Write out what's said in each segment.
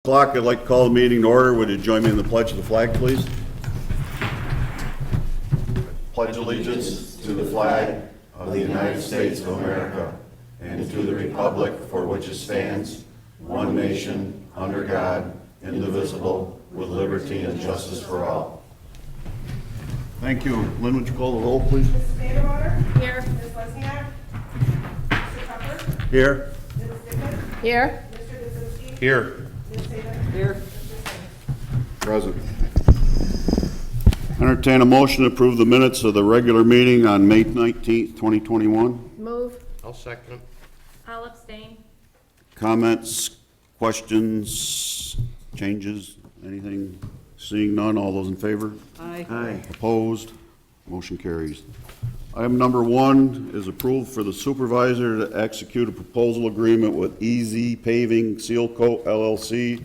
O'clock, I'd like to call the meeting to order. Would you join me in the pledge of the flag, please? Pledge allegiance to the flag of the United States of America and to the republic for which it stands, one nation, under God, indivisible, with liberty and justice for all. Thank you. Lynn, would you call the roll, please? Mrs. Vanderwater? Here. Ms. Lesniak? Mr. Tucker? Here. Ms. Stickman? Here. Mr. Kaczynski? Here. Ms. Saban? Here. Mr. Singh? Present. Entertain a motion to approve the minutes of the regular meeting on May 19th, 2021. Move. I'll second. I'll abstain. Comments, questions, changes, anything? Seeing none, all those in favor? Aye. Opposed? Motion carries. Item number 1 is approval for the supervisor to execute a proposal agreement with EZ Paving Seal Coat LLC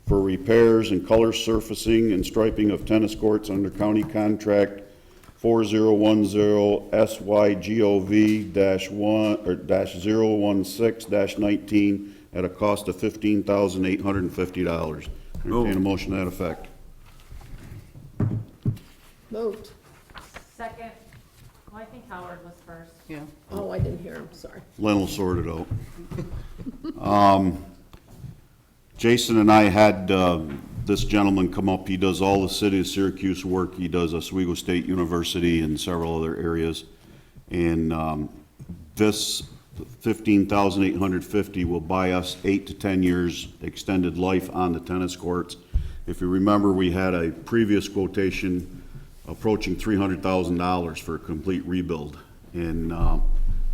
for repairs and color surfacing and striping of tennis courts under county contract 4010 SYGOV-1 or -016-19 at a cost of $15,850. Entertain a motion to that effect. Moved. Second. Well, I think Howard was first. Yeah. Oh, I didn't hear him, sorry. Len will sort it out. Jason and I had this gentleman come up. He does all the city of Syracuse work. He does Oswego State University and several other areas. And this $15,850 will buy us 8 to 10 years extended life on the tennis courts. If you remember, we had a previous quotation approaching $300,000 for a complete rebuild. And I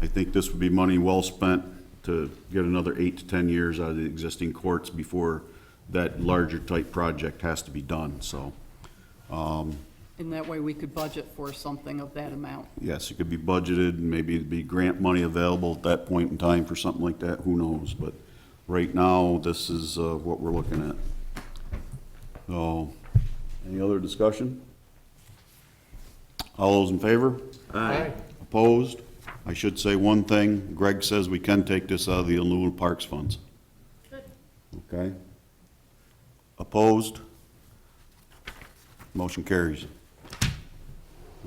think this would be money well spent to get another 8 to 10 years out of the existing courts before that larger type project has to be done. So, In that way, we could budget for something of that amount. yes, it could be budgeted, and maybe it'd be grant money available at that point in time for something like that, who knows? But right now, this is what we're looking at. So, any other discussion? All those in favor? Aye. Opposed? I should say one thing. Greg says we can take this out of the Illinois Parks funds. Good. Okay? Opposed? Motion carries.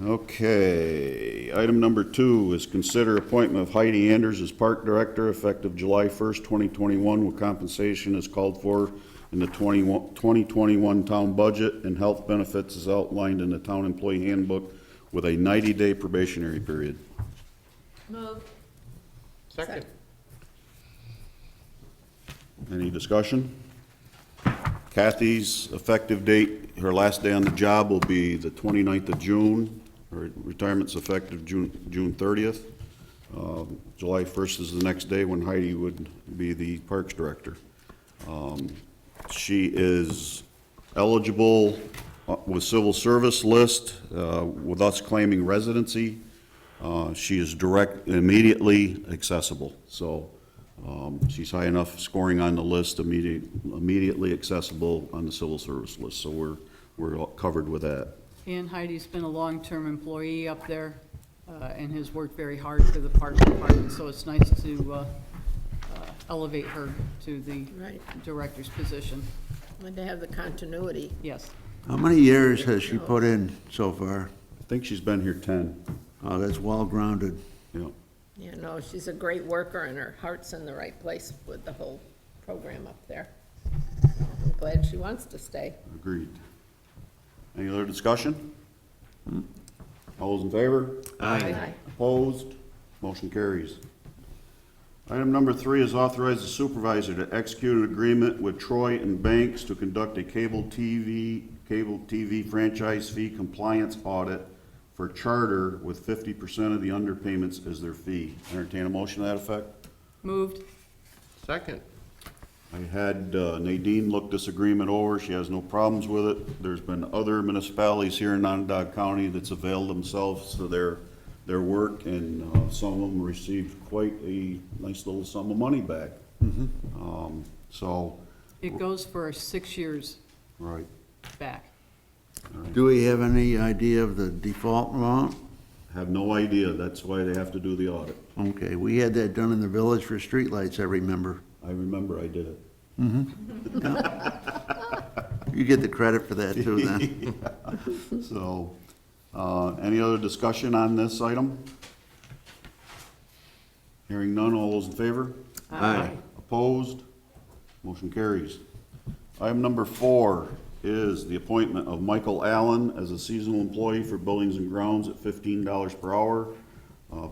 Okay, item number 2 is consider appointment of Heidi Anders as Park Director effective July 1st, 2021, with compensation as called for in the 2021 town budget and health benefits as outlined in the town employee handbook with a 90-day probationary period. Move. Second. Any discussion? Kathy's effective date, her last day on the job will be the 29th of June. Her retirement's effective June 30th. July 1st is the next day when Heidi would be the Parks Director. She is eligible with civil service list, with us claiming residency. She is immediately accessible. So she's high enough scoring on the list, immediately accessible on the civil service list. So we're all covered with that. And Heidi's been a long-term employee up there and has worked very hard for the Parks Department, so it's nice to elevate her to the Right. director's position. And to have the continuity. Yes. How many years has she put in so far? I think she's been here 10. Oh, that's well-grounded. Yeah. Yeah, no, she's a great worker and her heart's in the right place with the whole program up there. I'm glad she wants to stay. Agreed. Any other discussion? All those in favor? Aye. Opposed? Motion carries. Item number 3 is authorize the supervisor to execute an agreement with Troy and Banks to conduct a cable TV franchise fee compliance audit for Charter with 50% of the underpayments as their fee. Entertain a motion to that effect. Moved. Second. I had Nadine look this agreement over. She has no problems with it. There's been other municipalities here in Onondaga County that's availed themselves to their work, and some of them received quite a nice little sum of money back. So, It goes for 6 years right. back. Do we have any idea of the default amount? Have no idea. That's why they have to do the audit. Okay, we had that done in the village for streetlights, I remember. I remember I did it. You get the credit for that too, then. So, any other discussion on this item? Hearing none, all those in favor? Aye. Opposed? Motion carries. Item number 4 is the appointment of Michael Allen as a seasonal employee for Buildings and Grounds at $15 per hour,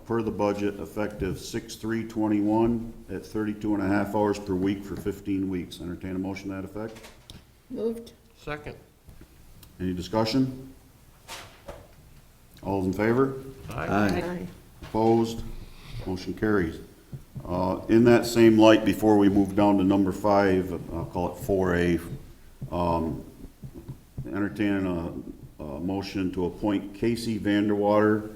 per the budget, effective 6/3/21 at 32 and a half hours per week for 15 weeks. Entertain a motion to that effect. Moved. Second. Any discussion? All those in favor? Aye. Opposed? Motion carries. In that same light, before we move down to number 5, I'll call it 4A, entertain a motion to appoint Casey Vanderwater,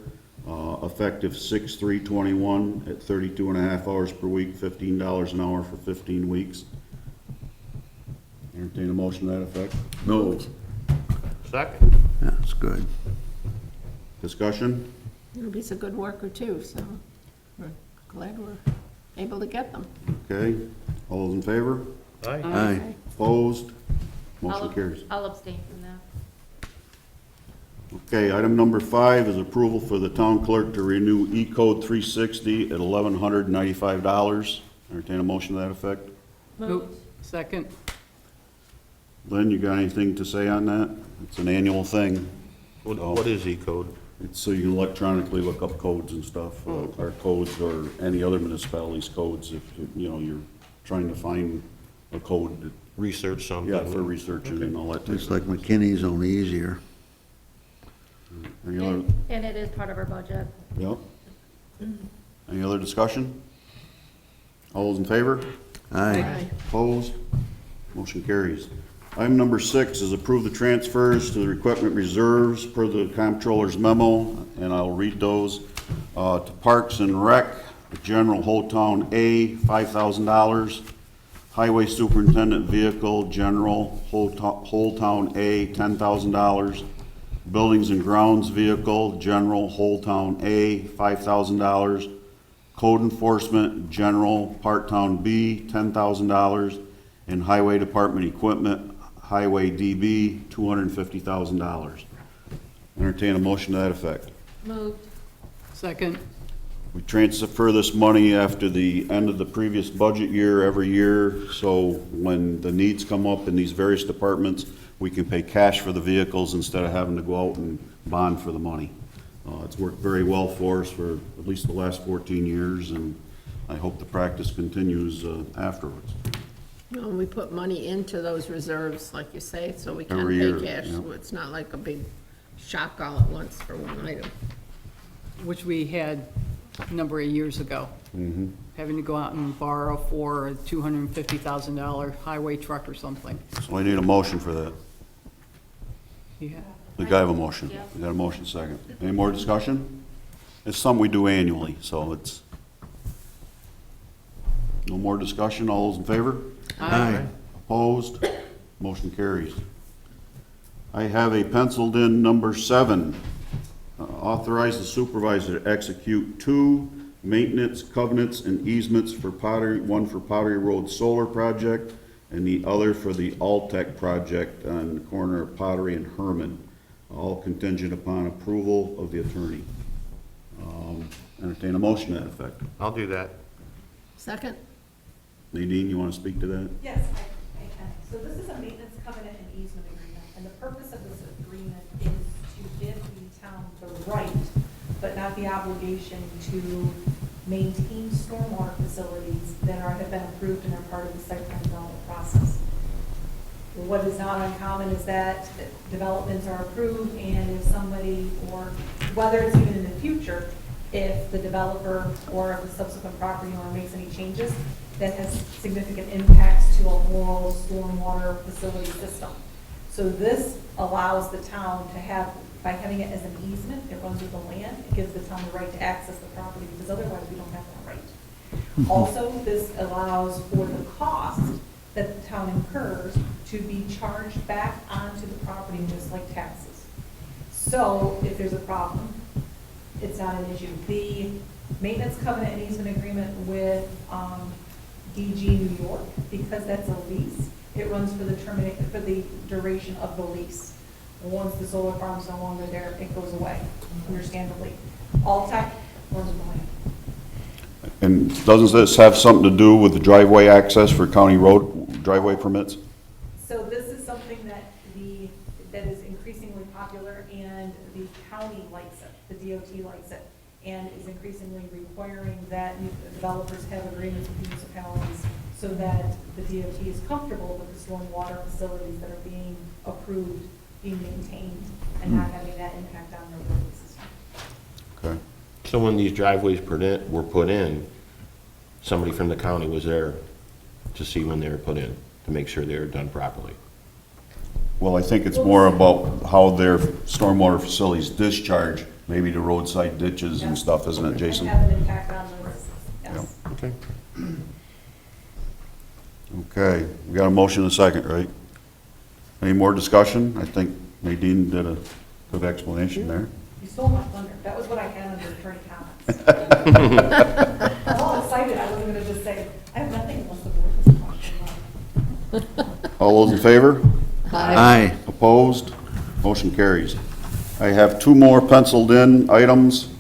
effective 6/3/21 at 32 and a half hours per week, $15 an hour for 15 weeks. Entertain a motion to that effect. Moved. Second. Yeah, that's good. Discussion? He's a good worker too, so we're glad we're able to get them. Okay. All those in favor? Aye. Aye. Opposed? Motion I'll- carries. I'll abstain from that. Okay, item number 5 is approval for the town clerk to renew E-code 360 at $1,195. Entertain a motion to that effect. Moved. Second. Lynn, you got anything to say on that? It's an annual thing. What is E-code? It's so you can electronically look up codes and stuff, our codes or any other municipality's codes if, you know, you're trying to find a code, that- Research something? yeah, for researching and all that. type Looks of like stuff. McKinney's only easier. Any other, And it is part of our budget. yep. Any other discussion? All those in favor? Aye. Opposed? Motion carries. Item number 6 is approve the transfers to the equipment reserves per the comptroller's memo, and I'll read those. To Parks and Rec, General Whole Town A, $5,000. Highway Superintendent Vehicle, General Whole Town A, $10,000. Buildings and Grounds Vehicle, General Whole Town A, $5,000. Code Enforcement, General Part Town B, $10,000. And Highway Department Equipment, Highway DB, $250,000. Entertain a motion to that effect. Moved. Second. We transfer this money after the end of the previous budget year every year, so when the needs come up in these various departments, we can pay cash for the vehicles instead of having to go out and bond for the money. It's worked very well for us for at least the last 14 years, and I hope the practice continues afterwards. Well, we put money into those reserves, like you say, so we can Every pay year, cash. yeah. So it's not like a big shock all at once for one item. Which we had a number of years ago. Having to go out and borrow for a $250,000 highway truck or something. So I need a motion for that. Yeah. We gotta have a motion. Yeah. We got a motion second. Any more discussion? It's something we do annually, so it's. No more discussion, all those in favor? Aye. Opposed? Motion carries. I have a penciled in number 7. Authorize the supervisor to execute 2 maintenance covenants and easements for Pottery, one for Pottery Road Solar Project and the other for the Altech project on the corner of Pottery and Herman, all contingent upon approval of the attorney. Entertain a motion to that effect. I'll do that. Second? Nadine, you want to speak to that? Yes, I can. So this is a maintenance covenant and easement agreement, and the purpose of this agreement is to give the town the right, but not the obligation to maintain stormwater facilities that have been approved and are part of the site plan development process. What is not uncommon is that developments are approved, and if somebody, or whether it's even in the future, if the developer or if the subsequent property owner makes any changes, that has significant impacts to a whole stormwater facility system. So this allows the town to have, by having it as an easement, it runs with the land, it gives the town the right to access the property, because otherwise we don't have that right. Also, this allows for the cost that the town incurs to be charged back onto the property, just like taxes. So if there's a problem, it's not an issue. The maintenance covenant and easement agreement with DG New York, because that's a lease. It runs for the duration of the lease. And once the solar farm's no longer there, it goes away, understandably. All tech runs away. And doesn't this have something to do with the driveway access for county road driveway permits? So this is something that that is increasingly popular, and the county likes it, the DOT likes it, and is increasingly requiring that developers have agreements with municipalities so that the DOT is comfortable with the stormwater facilities that are being approved, being maintained, and not having that impact on their road system. Okay. So when these driveways were put in, somebody from the county was there to see when they were put in, to make sure they were done properly. Well, I think it's more about how their stormwater facilities discharge, maybe to roadside ditches and stuff, isn't it, Jason? And have an impact on the roads, yes. Okay. Okay, we got a motion and a second, right? Any more discussion? I think Nadine did a good explanation there. You stole my thunder. That was what I had under attorney comments. I was all excited. I wasn't gonna just say, I have nothing unless the board has a question about it. All those in favor? Aye. Opposed? Motion carries. I have two more penciled in items.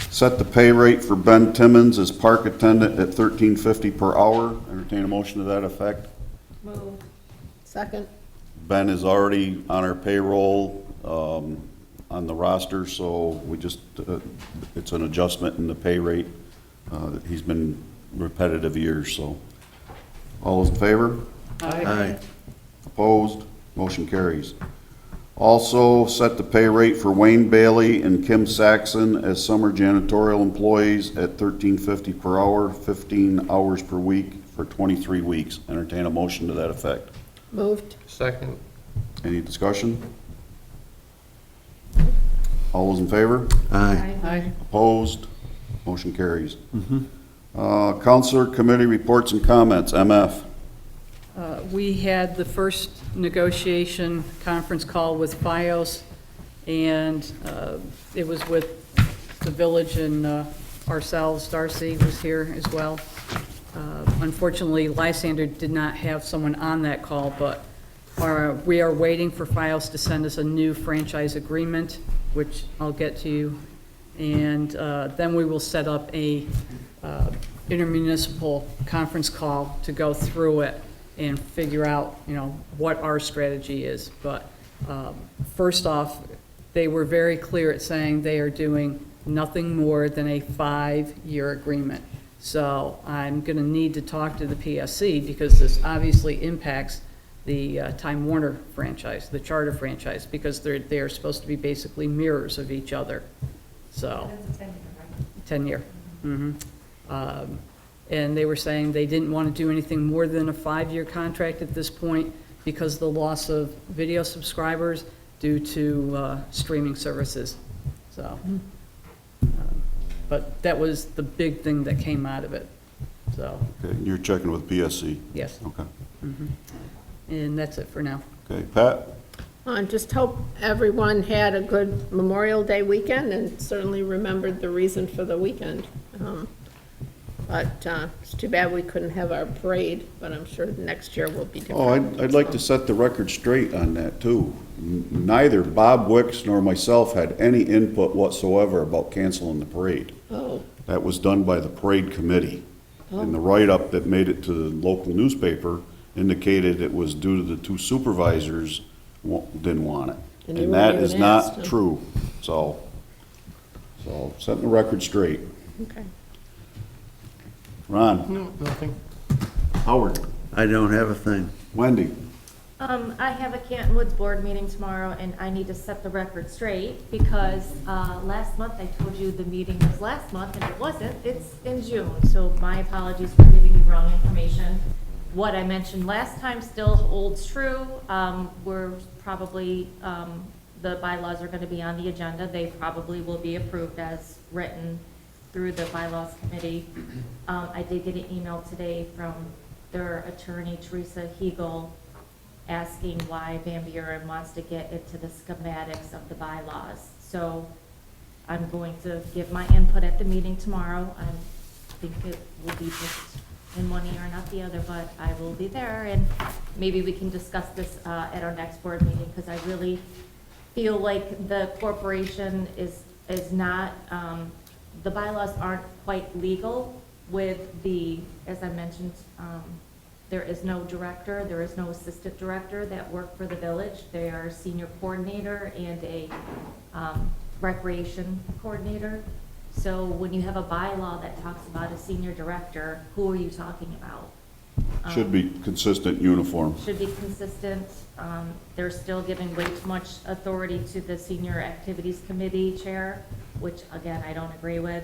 Set the pay rate for Ben Timmons as park attendant at $13.50 per hour. Entertain a motion to that effect. Move. Second? Ben is already on our payroll, on the roster, so we just, it's an adjustment in the pay rate. He's been repetitive years, so. All those in favor? Aye. Opposed? Motion carries. Also, set the pay rate for Wayne Bailey and Kim Saxon as summer janitorial employees at $13.50 per hour, 15 hours per week for 23 weeks. Entertain a motion to that effect. Moved? Second. Any discussion? All those in favor? Aye. Aye. Opposed? Motion carries. Counselor Committee reports and comments, MF. We had the first negotiation conference call with FiOS, and it was with the village and ourselves. Darcy was here as well. Unfortunately, Lysander did not have someone on that call, but we are waiting for FiOS to send us a new franchise agreement, which I'll get to you. And then we will set up a intermunicipal conference call to go through it and figure out, what our strategy is. But first off, they were very clear at saying they are doing nothing more than a 5-year agreement. So I'm going to need to talk to the PSC, because this obviously impacts the Time Warner franchise, the Charter franchise, because they're supposed to be basically mirrors of each other. So, That's a 10-year, right? 10-year. And they were saying they didn't want to do anything more than a 5-year contract at this point because of the loss of video subscribers due to streaming services. So, but that was the big thing that came out of it. So, Okay, you're checking with PSC. yes, Okay. and that's it for now. Okay, Pat? I just hope everyone had a good Memorial Day weekend and certainly remembered the reason for the weekend. But it's too bad we couldn't have our parade, but I'm sure next year will be different. Oh, I'd like to set the record straight on that, too. Neither Bob Wicks nor myself had any input whatsoever about canceling the parade. Oh, That was done by the parade committee. And the write-up that made it to the local newspaper indicated it was due to the two supervisors didn't want it. And you And weren't that is even asked, not huh? true. So setting the record straight. okay. Ron? No, nothing. Howard? I don't have a thing. Wendy? I have a Canton Woods board meeting tomorrow, and I need to set the record straight, because, last month I told you the meeting was last month, and it wasn't, it's in June, so my apologies for giving you wrong information. What I mentioned last time still holds true. We're probably, the bylaws are gonna be on the agenda. They probably will be approved as written through the bylaws committee. I did get an email today from their attorney, Teresa Hegel, asking why Van Buren wants to get into the schematics of the bylaws. So I'm going to give my input at the meeting tomorrow. I think it will be just in one ear and not the other, but I will be there, and maybe we can discuss this at our next board meeting, because I really feel like the corporation is not, the bylaws aren't quite legal with the, as I mentioned, there is no director, there is no assistant director that work for the village. They are a senior coordinator and a recreation coordinator. So when you have a bylaw that talks about a senior director, who are you talking about? Should be consistent, uniform. Should be consistent. They're still giving way too much authority to the Senior Activities Committee Chair, which, again, I don't agree with.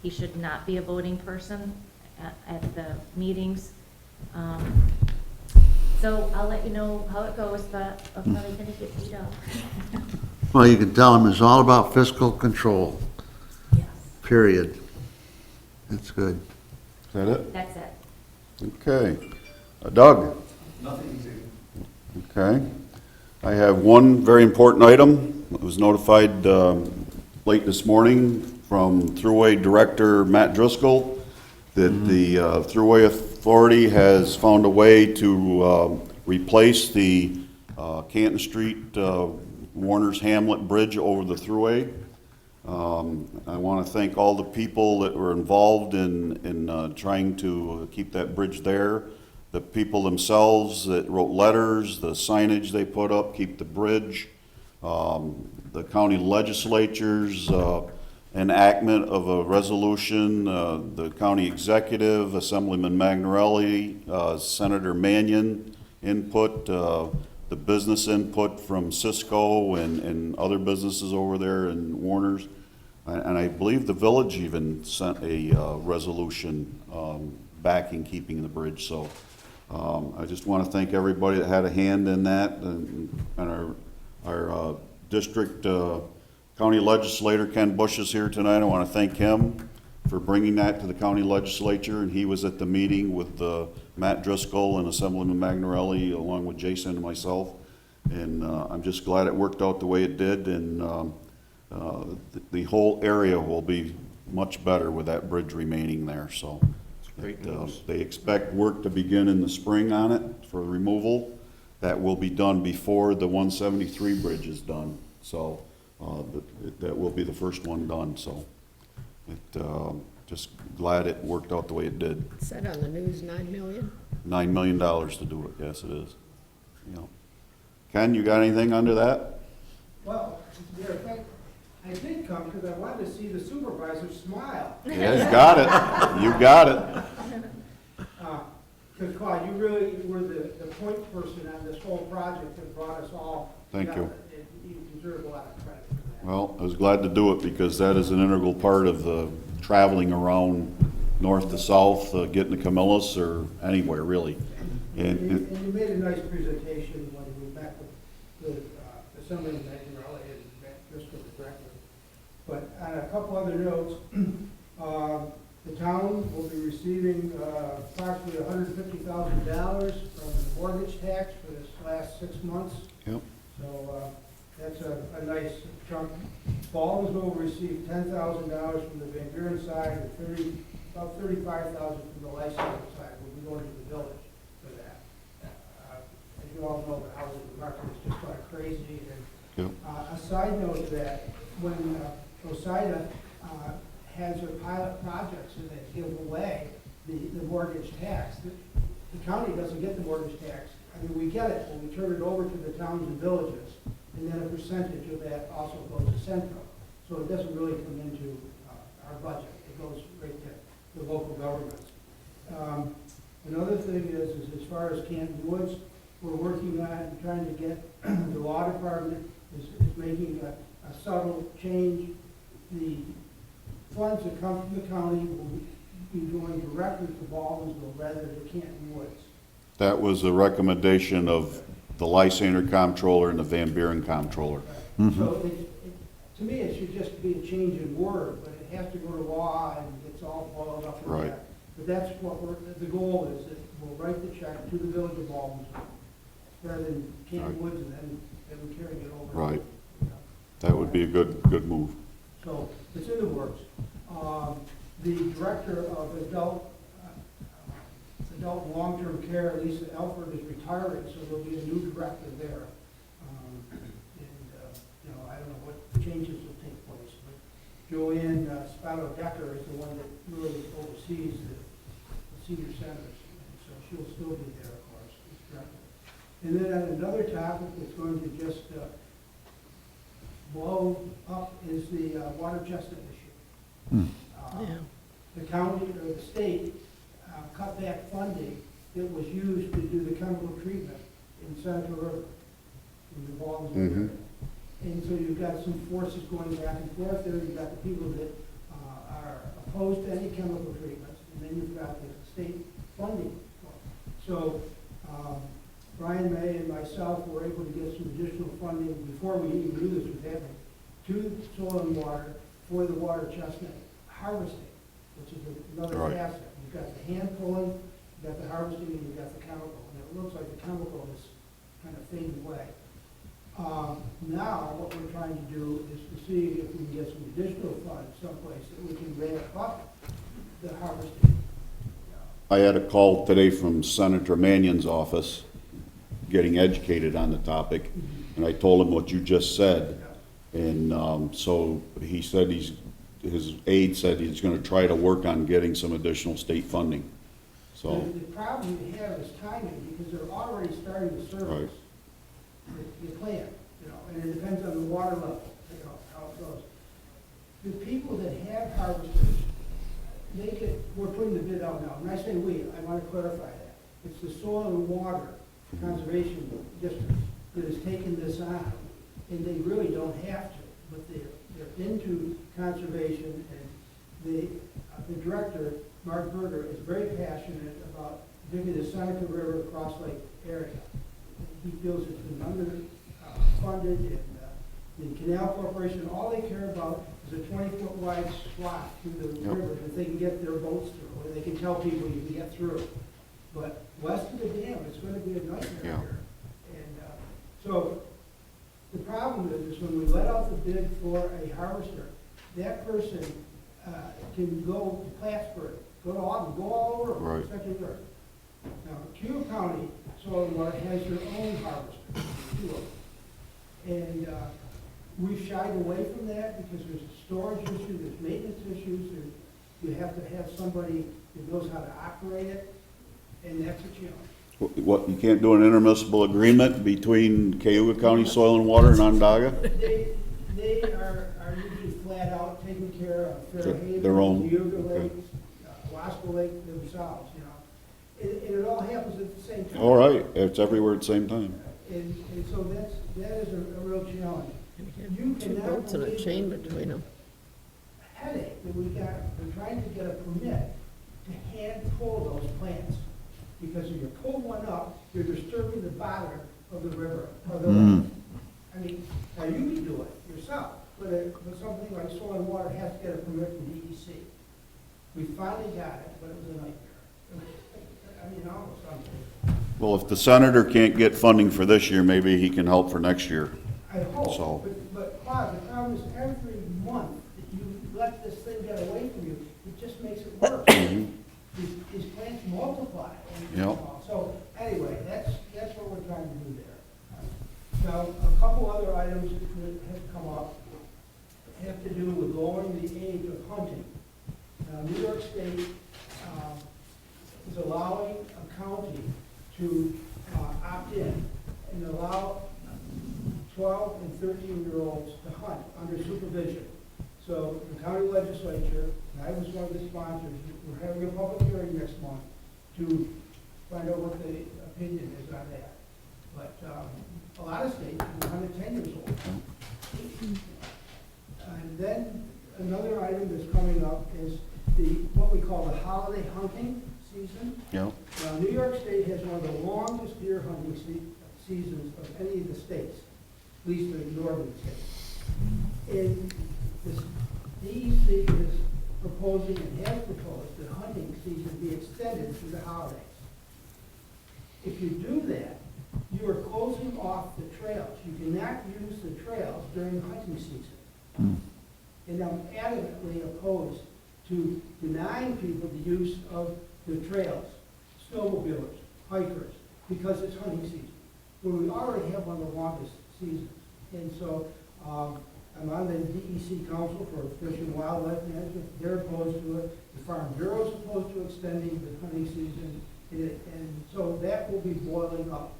He should not be a voting person at the meetings. So I'll let you know how it goes, but I'm probably gonna get beat up. Well, you can tell them it's all about fiscal control, Yes, period. That's good. Is that it? that's it. Okay. Doug? Okay. I have one very important item. I was notified late this morning from Thruway Director Matt Driscoll that the Thruway Authority has found a way to replace the Canton Street Warner's Hamlet Bridge over the Thruway. I want to thank all the people that were involved in trying to keep that bridge there. The people themselves that wrote letters, the signage they put up, keep the bridge, the county legislature's enactment of a resolution, the county executive, Assemblyman Magnarelli, Senator Mannion input, the business input from Cisco and other businesses over there in Warner's. And I believe the village even sent a resolution backing keeping the bridge. So I just want to thank everybody that had a hand in that, and our district county legislator Ken Bush is here tonight. I want to thank him for bringing that to the county legislature, and he was at the meeting with Matt Driscoll and Assemblyman Magnarelli along with Jason and myself, and I'm just glad it worked out the way it did, and the whole area will be much better with that bridge remaining there. So they expect work to begin in the spring on it for removal. That will be done before the 173 bridge is done. So that will be the first one done. So just glad it worked out the way it did. It said on the news, 9 million. $9 million to do it. Yes, it is. You know. Ken, you got anything under that? Well, yeah, I did come because I wanted to see the supervisor smile. Yeah, you got it. You got it. Because Claude, you really were the point person on this whole project that brought us all Thank you. together. You deserve a lot of credit for that. Well, I was glad to do it because that is an integral part of the traveling around north to south, getting to Camillus or anywhere really. And you made a nice presentation when we met with Assemblyman Magnarelli and Matt Driscoll, the director. But on a couple other notes, the town will be receiving approximately $150,000 from the mortgage tax for this last 6 months. Yep. So that's a nice chunk. Baldwin will receive $10,000 from the Van Buren side and about $35,000 from the licensing side. We'll be going to the village for that. As you all know, the housing market is just like crazy. And a side note that when OSIDA has their pilot projects and they give away the mortgage tax, the county doesn't get the mortgage tax. I mean, we get it when we turn it over to the towns and villages, and then a percentage of that also goes to Central. So it doesn't really come into our budget. It goes right to the local governments. Another thing is as far as Canton Woods, we're working on trying to get, the law department is making a subtle change. The funds that come from the county will be going directly to Baldwinsville rather than Canton Woods. That was a recommendation of the Lysander comptroller and the Van Buren comptroller. So to me, it should just be a change in word, but it has to go to law and it's all boiled up in Right. that. But that's what the goal is, that we'll write the check to the village of Baldwinsville rather than Canton Right. Woods and then carrying it over. Right. You know. That would be a good move. So it's in the works. The director of adult adult and long-term care, Lisa Elford is retiring, so there'll be a new director there. I don't know what changes will take place, but Joanne Spado-Decker is the one that really oversees the senior centers, and so she'll still be there, of course, as director. And then another topic that's going to just blow up is the water chestnut issue. Yeah. The county or the state cut back funding that was used to do the chemical treatment in Seneca River, in the Baldwin area. And so you've got some forces going back and forth there. You've got the people that are opposed to any chemical treatments, and then you've got the state funding. So Brian May and myself were able to get some additional funding before we even knew this was happening to soil and water for the water chestnut harvesting, which is another Right. facet. You've got the hand pulling, you've got the harvesting, and you've got the chemical. And it looks like the chemical is kind of fading away. Now, what we're trying to do is to see if we can get some additional funds someplace that we can ramp up the harvesting. I had a call today from Senator Mannion's office, getting educated on the topic, and I told him what you just said. And so he said his aide said he's gonna try to work on getting some additional state funding, so. The problem you have is timing, because they're already starting to service the plant, and it depends on the water level, how it goes. The people that have harvesters, we're putting the bid out now. When I say we, I want to clarify that. It's the Soil and Water Conservation District that has taken this on, and they really don't have to, but they're into conservation, and the director, Mark Berger, is very passionate about digging the Seneca River Cross Lake area. He feels it's been underfunded, and the Canal Corporation, all they care about is a 20-foot wide swath through the river that they can get their boats through, or they can tell people you can get through. But west of the dam, it's going to be a nightmare here. And so the problem is when we let out the bid for a harvester, that person can go to Plattsburgh, go to Auburn, go all over Right. Central Europe. Now, Cuba County Soil and Water has their own harvester, two of them. And we've shied away from that because there's a storage issue, there's maintenance issues, you have to have somebody that knows how to operate it, and that's a challenge. What, you can't do an intermunicipal agreement between Cayuga County Soil and Water and Onondaga? They are usually flat out taking care of Fairhaven, Their own, Cayuga okay. Lake, Wasco Lake themselves, And it all happens at the same time. All right, it's everywhere at the same time. And so that is a real challenge. You Two cannot boats and a believe chain the between them. headache that we got, we're trying to get a permit to hand pull those plants. Because if you pull one up, you're disturbing the bottom of the river, or the lake. I mean, now you can do it yourself, but something like Soil and Water has to get a permit from DEC. We finally got it, but it was a nightmare. I mean, almost something. Well, if the senator can't get funding for this year, maybe he can help for next year. I hope, So- but Claude, the problem is every month that you let this thing get away from you, it just makes it worse. These plants multiply. Yep. So anyway, that's what we're trying to do there. Now, a couple other items that have come up have to do with lowering the age of hunting. Now, New York State is allowing a county to opt in and allow 12 and 13-year-olds to hunt under supervision. So the county legislature, and I was one of the sponsors, we're having a public hearing next month to find out what the opinion is on that. But a lot of states are 110 years old. And then another item that's coming up is what we call the holiday hunting season. Yeah. Now, New York State has one of the longest deer hunting seasons of any of the states, at least the northern states. And this DEC is proposing and has proposed that hunting season be extended through the holidays. If you do that, you are closing off the trails. You cannot use the trails during the hunting season. And I'm adamantly opposed to denying people the use of the trails. snowmobilers, hikers, because it's hunting season, where we already have one of the longest seasons. And so, I'm on the DEC Council for Fish and Wildlife Management, they're opposed to it, the Farm Bureau's opposed to extending the hunting season, and so that will be boiling up.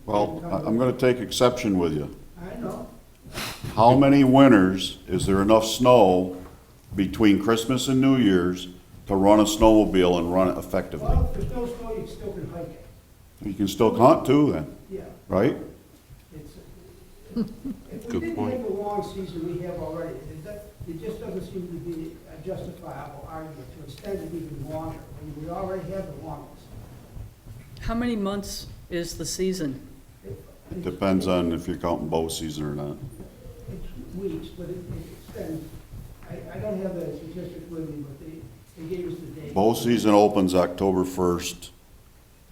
Well, I'm gonna take exception with you. I know, How many winters is there enough snow between Christmas and New Year's to run a snowmobile and run it effectively? well, if there's no snow, you still can hike it, You can still hunt too then, yeah. right? It's, if we Good didn't point. have the long season we have already, it just doesn't seem to be a justifiable argument to extend it even longer, when we already have the longest. How many months is the season? It depends on if you're counting bow season or not. It's weeks, but it extends, I don't have the statistics with me, but they gave us the date. Bow season opens October 1st,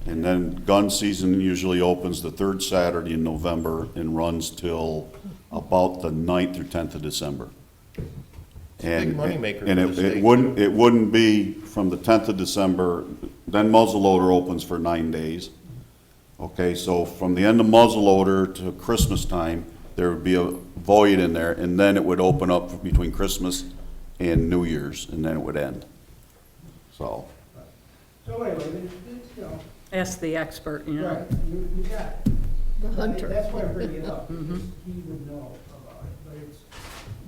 and then gun season usually opens the third Saturday in November and runs till about the 9th or 10th of December. a big moneymaker And for the it state, wouldn't be from the 10th of December, then muzzleloader opens for 9 days. Okay, so from the end of muzzleloader to Christmas time, there would be a void in there, and then it would open up between Christmas and New Year's, and then it would end. So, So anyway, you know, Ask the expert, you know. right, you got it. The hunter. That's why I bring it up, because he would know about it, but it's,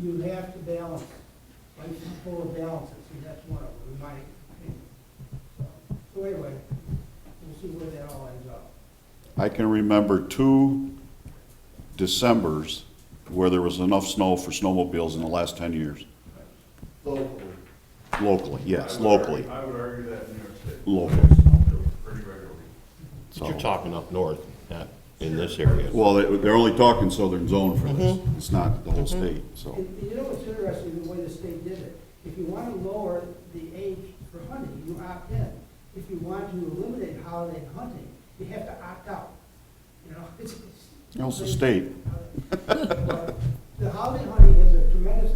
you have to balance, life is full of balances, and that's one of them, in my opinion. So anyway, we'll see where that all ends up. I can remember 2 Decembers where there was enough snow for snowmobiles in the last 10 years. Locally. Locally, yes, locally, I would argue that in New York State. Locally. Pretty regularly. but you're so. talking up north, not in this area. Well, they're only talking southern zone for this. It's not the whole state, so. And you know what's interesting, the way the state did it? If you want to lower the age for hunting, you opt in. If you want to eliminate holiday hunting, you have to opt out. You know, it's. It's the state. But the holiday hunting has a tremendous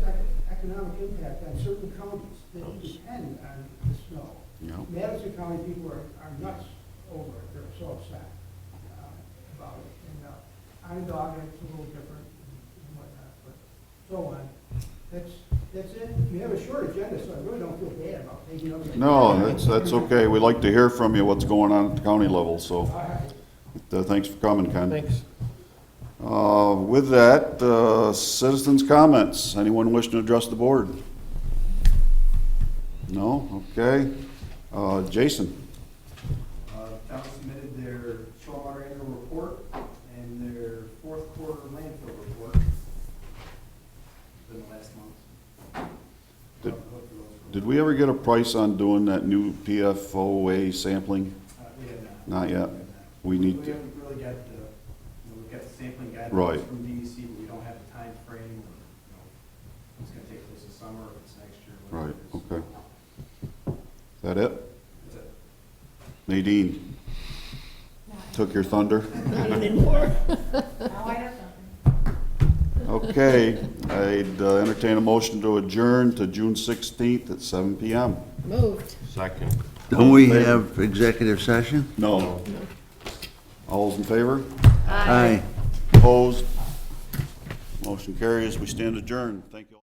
economic impact on certain counties that depend on the snow. You know, Madison County people are nuts over it, they're so upset about it. And Onondaga, it's a little different and whatnot, but so on. That's it. You have a short agenda, so I really don't feel bad about taking over. no, that's okay. We like to hear from you what's going on at the county level, so All right. thanks for coming, Ken. Thanks. With that, citizens' comments. Anyone wishing to address the board? No? Okay. Jason? Town submitted their stormwater annual report and their fourth quarter landfill report in the last month. Did- Did we ever get a price on doing that new PFOA sampling? We have not. Not yet. We need to. haven't really got the, we've got the sampling Right. guidelines from DEC, but we don't have the time frame. It's gonna take place this summer, or it's next year. whatever Right, it is. okay. Is that it? That's it. Nadine? Took your thunder? Not anymore. Now I have something. Okay, I'd entertain a motion to adjourn to June 16th at 7 PM. Moved. Second. Don't we have executive session? No. All those in favor? Aye. Opposed? Motion carries. We stand adjourned. Thank you.